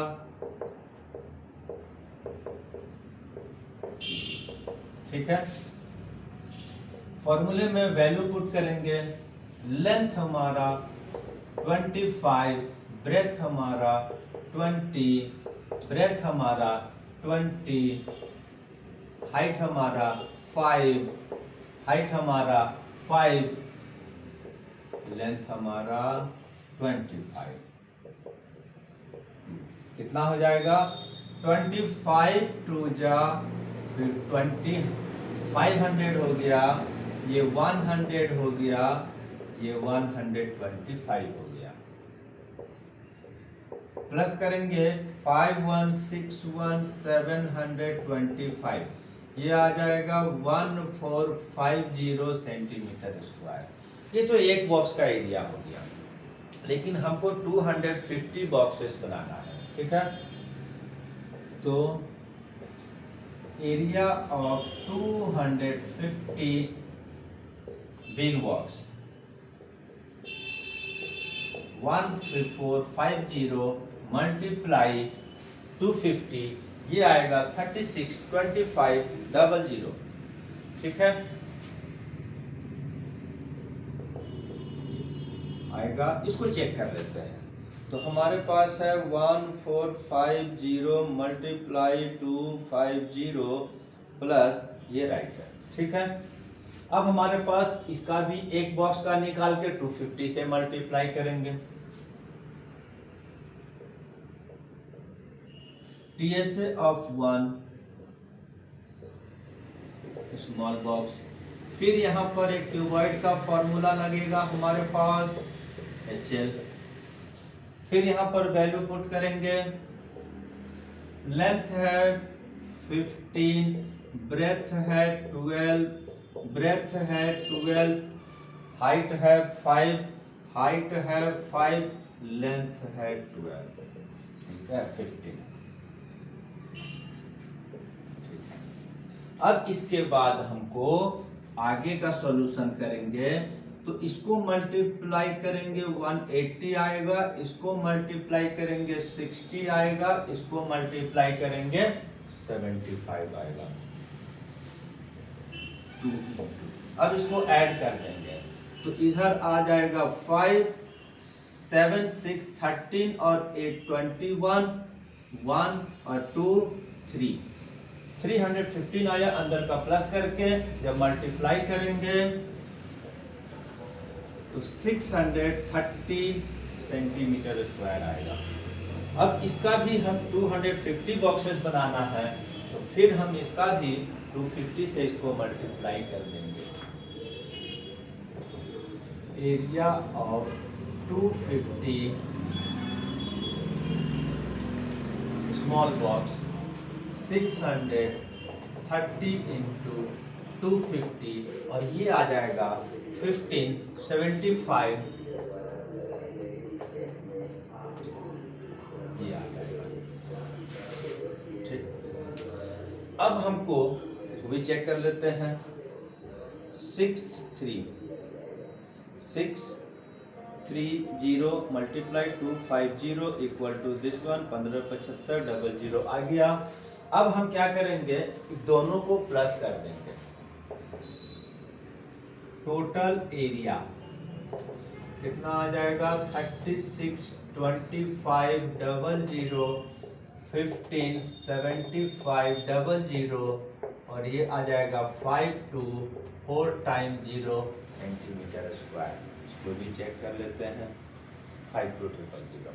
ठीक है। फॉर्मूले में वैल्यू पुट करेंगे। लेंथ हमारा 25, ब्रेथ हमारा 20, ब्रेथ हमारा 20, हाइट हमारा 5, हाइट हमारा 5, लेंथ हमारा 25। कितना हो जाएगा 25 टू जा, फिर 500 हो गया, ये 100 हो गया, ये 125 हो गया। प्लस करेंगे 5161 725, ये आ जाएगा 1450 सेंटीमीटर स्क्वायर। ये तो एक बॉक्स का एरिया हो गया, लेकिन हमको 250 बॉक्सेस बनाना है, ठीक है। तो area of 250 big box 1450 multiply 250, ये आएगा 362500, ठीक है, आएगा। इसको चेक कर लेते हैं। तो हमारे पास है 1450 मल्टीप्लाई 250 प्लस ये राइट है, ठीक है। अब हमारे पास इसका भी एक बॉक्स का निकाल के 250 से मल्टीप्लाई करेंगे। TSA ऑफ 1 स्मॉल बॉक्स, फिर यहाँ पर एक क्यूबॉइड का फॉर्मूला लगेगा हमारे पास HL, फिर यहाँ पर वैल्यू पुट करेंगे। लेंथ है 15, ब्रेथ है 12, हाइट है 5, लेंथ है 12, ठीक है 15। अब इसके बाद हमको आगे का सॉल्यूशन करेंगे, तो इसको मल्टीप्लाई करेंगे 180 आएगा, इसको मल्टीप्लाई करेंगे 60 आएगा, इसको मल्टीप्लाई करेंगे 75 आएगा। 2 अब इसको ऐड कर देंगे, तो इधर आ जाएगा 5 7 6 13 और 8 21, 1 और 2 3, 315 आया। अंदर का प्लस करके जब मल्टीप्लाई करेंगे तो 630 सेंटीमीटर स्क्वायर आएगा। अब इसका भी हम 250 बॉक्सेस बनाना है, तो फिर हम इसका भी 250 से इसको मल्टीप्लाई कर देंगे। Area of 250 small box 630 into 250, और ये आ जाएगा 1575, ये आ जाएगा, ठीक। अब हमको भी चेक कर लेते हैं। 630 multiply 250 equal to this one 157500 आ गया। अब हम क्या करेंगे, दोनों को प्लस कर देंगे। टोटल एरिया कितना आ जाएगा 362500 157500, और ये आ जाएगा 524 सेंटीमीटर स्क्वायर। इसको भी चेक कर लेते हैं। 52000।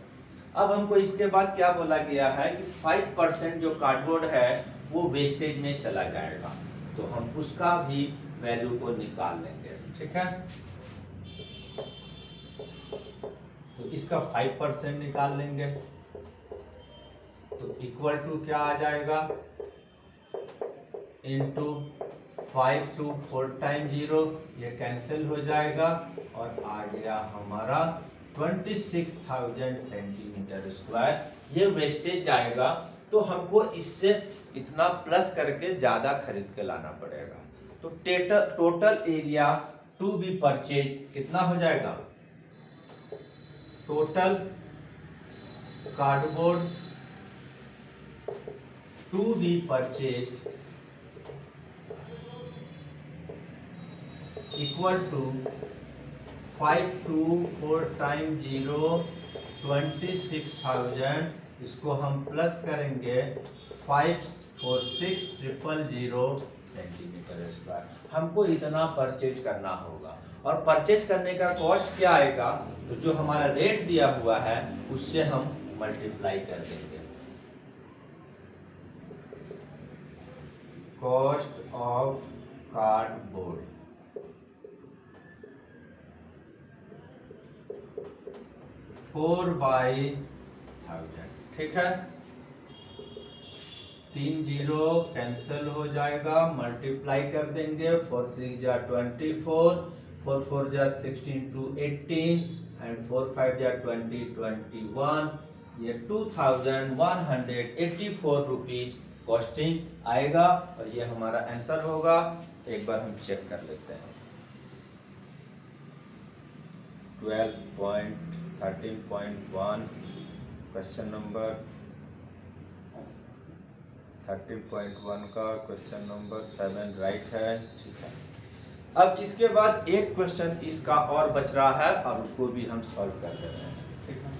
अब हमको इसके बाद क्या बोला गया है कि 5% जो कार्डबोर्ड है वो वेस्टेज में चला जाएगा, तो हम उसका भी वैल्यू को निकाल लेंगे, ठीक है। तो इसका 5% निकाल लेंगे, तो इक्वल टू क्या आ जाएगा, इनटू 5 to 4 टाइम 0, ये कैंसिल हो जाएगा, और आ गया हमारा 26,000 सेंटीमीटर स्क्वायर। ये वेस्टेज जाएगा, तो हमको इससे इतना प्लस करके ज्यादा खरीद के लाना पड़ेगा। तो total area to be purchase कितना हो जाएगा, total cardboard to be purchase equal to 524 time 0 26,000, इसको हम प्लस करेंगे 546,000 सेंटीमीटर स्क्वायर। हमको इतना परचेज करना होगा, और परचेज करने का कॉस्ट क्या आएगा, तो जो हमारा रेट दिया हुआ है उससे हम मल्टीप्लाई कर देंगे। Cost of cardboard 4/1000। ठीक है, 3 जीरो कैंसिल हो जाएगा, मल्टीप्लाई कर देंगे। 4 6 जा 24, 4 4 जा 16 to 18 एंड 4 5 जा 20 21। ये 2184 रुपीज कॉस्टिंग आएगा और ये हमारा आंसर होगा। एक बार हम चेक कर लेते हैं। 12.13.1 क्वेश्चन नंबर 13.1 का क्वेश्चन नंबर 7 राइट है। ठीक है, अब इसके बाद एक क्वेश्चन इसका और बच रहा है और उसको भी हम सॉल्व कर दे रहे हैं। ठीक है,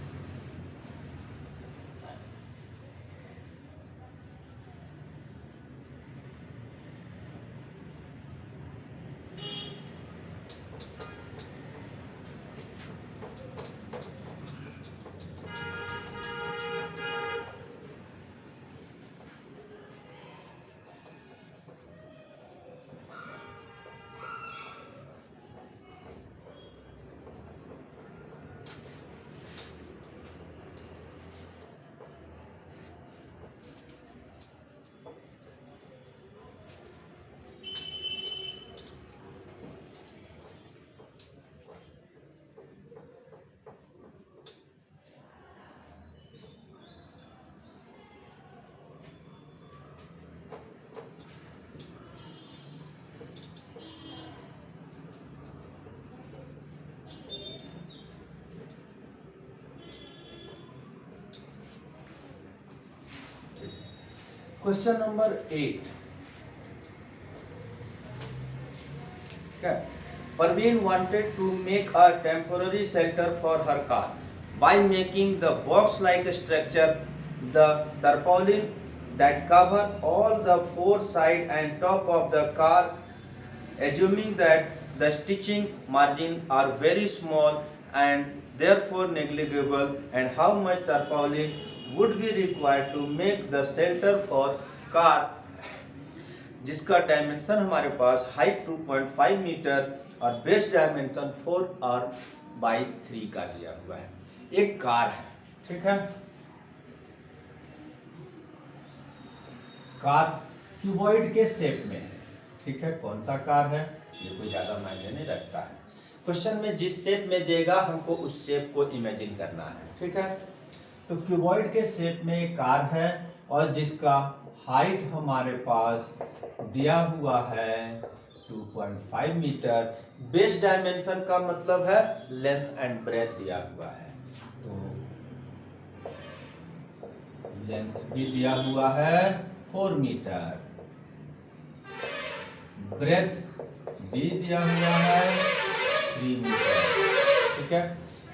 question number 8। Parveen wanted to make a temporary shelter for her car by making the box-like structure, the tarpaulin that cover all the four sides and top of the car, assuming that the stitching margins are very small and therefore negligible, and how much tarpaulin would be required to make the shelter for car, जिसका dimension हमारे पास height 2.5 metre और base dimension 4r/3 का दिया हुआ है। एक car है, ठीक है, कार क्यूबॉइड के शेप में है। ठीक है, कौन सा कार है ये कोई ज्यादा मायने नहीं रखता है। क्वेश्चन में जिस शेप में देगा हमको उस शेप को इमेजिन करना है। ठीक है, तो क्यूबॉइड के शेप में एक कार है और जिसका हाइट हमारे पास दिया हुआ है 2.5 मीटर। बेस डायमेंशन का मतलब है लेंथ एंड ब्रेथ दिया हुआ है, तो लेंथ भी दिया हुआ है 4 मीटर, ब्रेथ भी दिया हुआ है 3 मीटर। ठीक है,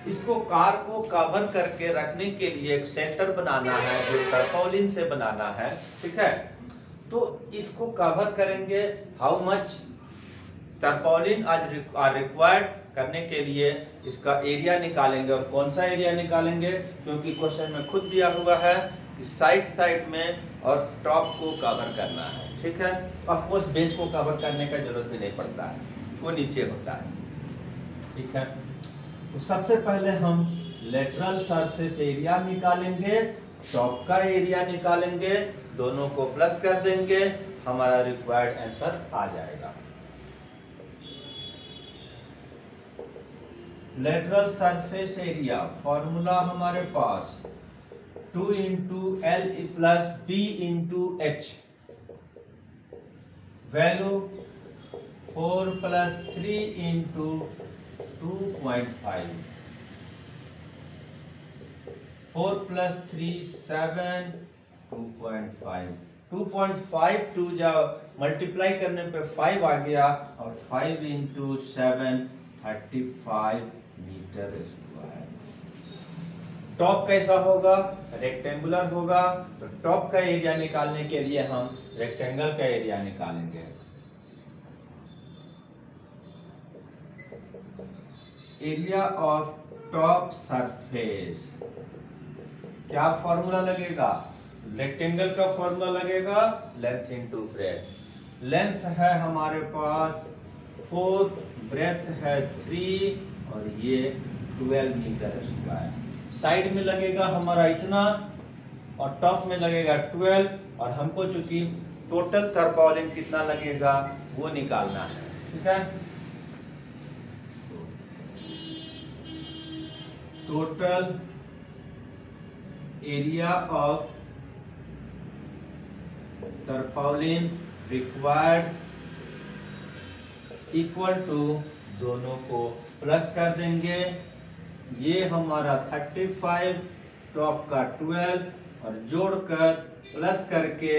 इसको कार को कवर करके रखने के लिए एक शेल्टर बनाना है जो टर्पोलिन से बनाना है। ठीक है, तो इसको कवर करेंगे। हाउ मच टर्पोलिन आर रिक्वायर्ड करने के लिए इसका एरिया निकालेंगे। और कौन सा एरिया निकालेंगे, क्योंकि क्वेश्चन में खुद दिया हुआ है कि साइड में और टॉप को कवर करना है। ठीक है, ऑफ कोर्स बेस को कवर करने का जरूरत भी नहीं पड़ता है, वो नीचे होता है। ठीक है, तो सबसे पहले हम लेटरल सरफेस एरिया निकालेंगे, टॉप का एरिया निकालेंगे, दोनों को प्लस कर देंगे, हमारा रिक्वायर्ड आंसर आ जाएगा। लेटरल सरफेस एरिया फॉर्मूला हमारे पास 2 × L + B × H, वैल्यू 4 + 3 × 2.5, 4 + 3 7, 2.5, 2.52 जब मल्टीप्लाई करने पे 5 आ गया और 5 × 7 35 मीटर स्क्वायर। टॉप कैसा होगा, रेक्टेंगुलर होगा, तो टॉप का एरिया निकालने के लिए हम रेक्टेंगल का एरिया निकालेंगे। एरिया ऑफ टॉप सरफेस क्या फॉर्मूला लगेगा, रेक्टेंगल का फॉर्मूला लगेगा लेंथ × ब्रेथ। लेंथ है हमारे पास 4, ब्रेथ है 3 और ये 12 मीटर स्क्वायर। साइड में लगेगा हमारा इतना और टॉप में लगेगा 12 और हमको चूंकि टोटल तरपालिन कितना लगेगा वो निकालना है। ठीक है, total area of tarpaulin required equal to, दोनों को प्लस कर देंगे। ये हमारा 35, टॉप का 12 और जोड़कर प्लस करके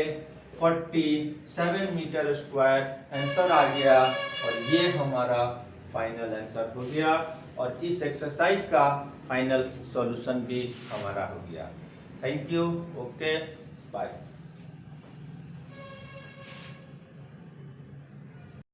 47 मीटर स्क्वायर आंसर आ गया और ये हमारा फाइनल आंसर हो गया और इस एक्सरसाइज का फाइनल सॉल्यूशन भी हमारा हो गया। Thank you, okay, bye.